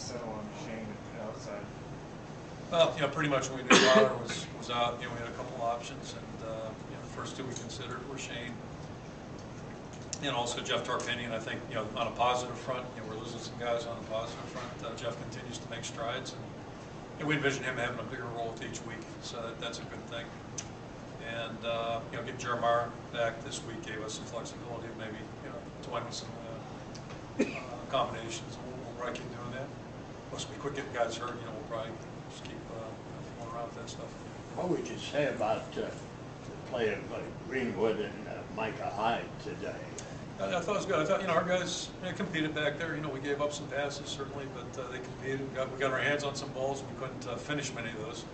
settle on Shane outside? Well, pretty much when we knew Lauer was out, we had a couple options, and the first two we considered were Shane and also Jeff Tarpinian. I think, on a positive front, we're losing some guys on a positive front. Jeff continues to make strides, and we envision him having a bigger role with each week, so that's a good thing. And getting Jeremiah back this week gave us some flexibility, maybe toying with some combinations. We'll probably keep doing that. Once we quit getting guys hurt, we'll probably just keep going around with that stuff. What would you say about the play of Greenwood and Micah Hyde today? I thought it was good. I thought, our guys competed back there. We gave up some passes, certainly, but they competed. We got our hands on some balls. We couldn't finish many of those.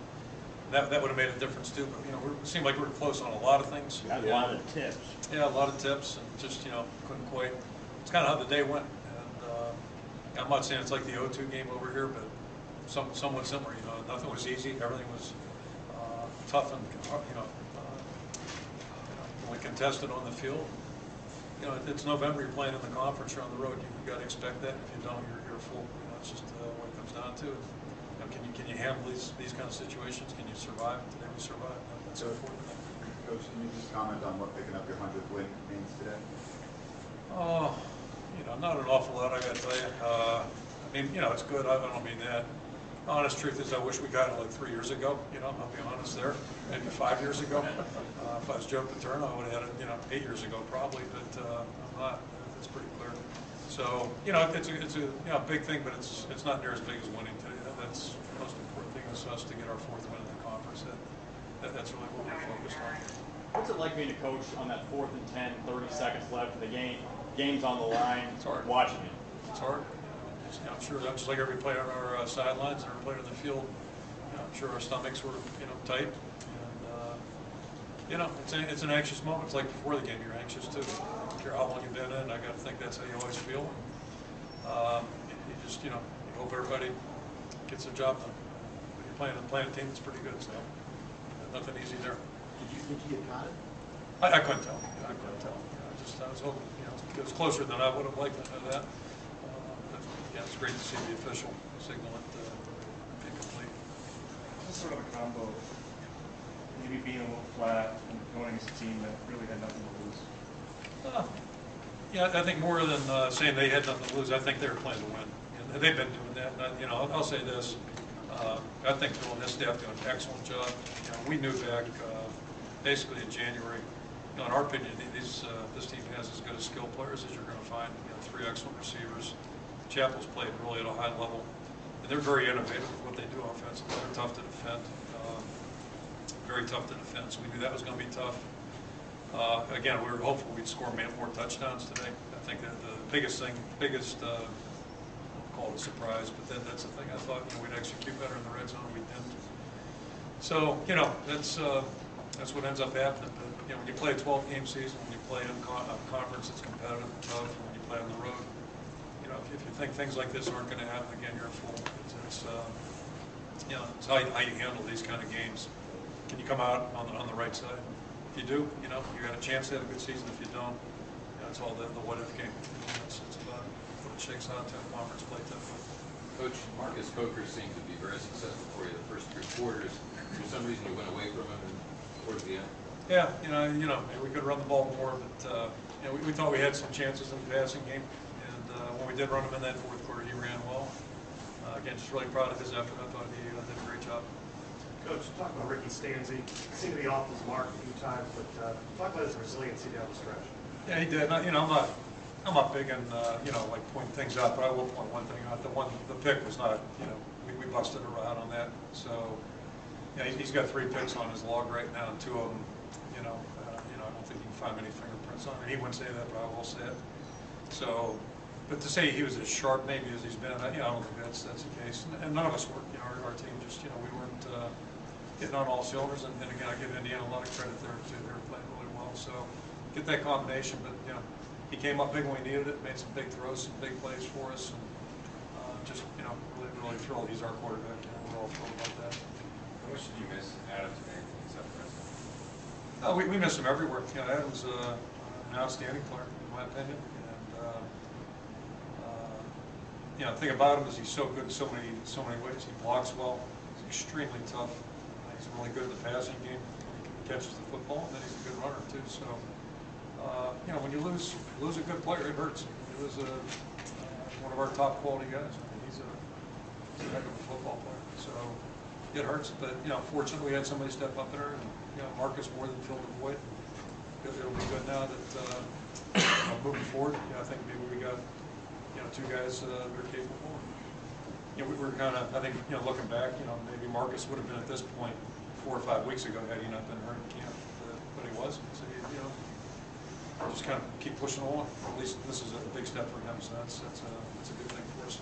That would have made a difference, too. But, it seemed like we were close on a lot of things. Got a lot of tips. Yeah, a lot of tips, and just, couldn't quite. It's kind of how the day went. And I'm not saying it's like the O2 game over here, but somewhat similar. Nothing was easy. Everything was tough and, really contested on the field. It's November, you're playing in the conference, you're on the road, you got to expect that. If you don't, you're a fool. It's just what it comes down to. Can you handle these kind of situations? Can you survive? Today we survived. That's the important thing. Coach, can you just comment on what picking up your 100th win means today? Not an awful lot, I got to tell you. It's good. I don't mean that. Honest truth is, I wish we got it like 3 years ago. I'll be honest there. Maybe 5 years ago. If I was Joe Paterno, I would have had it, 8 years ago probably. But I'm not. It's pretty clear. So it's a big thing, but it's not near as big as winning today. That's the most important thing is us to get our 4th win in the conference. That's really what we're focused on. What's it like being a coach on that 4th and 10, 30 seconds left in the game? Game's on the line. It's hard. Watching it. It's hard. I'm sure that's just like every player on our sidelines and every player in the field. I'm sure our stomachs were, tight. And, it's an anxious moment. It's like before the game, you're anxious too. I don't care how long you've been in. I got to think that's how you always feel. You just, you hope everybody gets their job done. But you're playing a team that's pretty good, so nothing easy there. Did you get caught? I couldn't tell. I couldn't tell. I was hoping, it was closer than I would have liked to know that. It's great to see the official signal it incomplete. Just sort of a combo of maybe being a little flat and going against a team that really had nothing to lose. Yeah, I think more than saying they had nothing to lose, I think they were playing to win. And they've been doing that. And I'll say this. I think Bill and his staff do an excellent job. We knew back basically in January, in our opinion, this team has as good a skill players as you're going to find. 3 excellent receivers. Chapel's played really at a high level, and they're very innovative with what they do offensively. They're tough to defend, very tough to defend. So we knew that was going to be tough. Again, we were hopeful we'd score more touchdowns today. I think that the biggest I'll call it a surprise, but that's the thing. I thought we'd execute better in the red zone. We didn't. So that's what ends up happening. But when you play a 12-game season, when you play in a conference that's competitive and tough, when you play on the road. If you think things like this aren't going to happen again, you're a fool. It's how you handle these kind of games. Can you come out on the right side? If you do, you got a chance to have a good season. If you don't, it's all the what-if game. It's about what it shakes out to conference play typically. Coach, Marcus Coker seemed to be very successful for you the first 3 quarters. For some reason, you went away from him towards the end. Yeah, maybe we could run the ball more, but we thought we had some chances in the passing game. When we did run him in that 4th quarter, he ran well. Again, just really proud of his effort. I thought he did a great job. Coach, talk about Ricky Stanzi. Seemed to be off his mark a few times, but talk about his resiliency down the stretch. Yeah, he did. I'm not big in like pointing things out, but I will point one thing out. The pick was not. We busted a route on that. So he's got 3 picks on his log right now, and 2 of them. I don't think you can find many fingerprints on it. He wouldn't say that, but I will say it. So, but to say he was as sharp maybe as he's been, I don't think that's the case. And none of us were. Our team just, we weren't hitting on all cylinders. And again, I give Indiana a lot of credit there too. They were playing really well. So get that combination. But he came up big when we needed it. Made some big throws, some big plays for us, and just really thrilled. He's our quarterback. We're all thrilled about that. How much did you miss Adams today except for us? We miss him everywhere. Adams an outstanding player in my opinion. And you know, the thing about him is he's so good in so many ways. He blocks well. He's extremely tough. He's really good in the passing game. He catches the football, and then he's a good runner too. So, you know, when you lose a good player, it hurts. You lose one of our top quality guys. I mean, he's a heck of a football player. So it hurts, but you know, fortunately, we had somebody step up there, and you know, Marcus more than filled the void. It'll be good now that moving forward. You know, I think maybe we got two guys that are capable. You know, we were kind of, I think, you know, looking back, you know, maybe Marcus would have been at this point 4 or 5 weeks ago had he not been hurt in camp, but he wasn't. So you know, just kind of keep pushing along. At least this is a big step for him, so that's a good thing for us.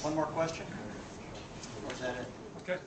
One more question? Or is that it? Okay.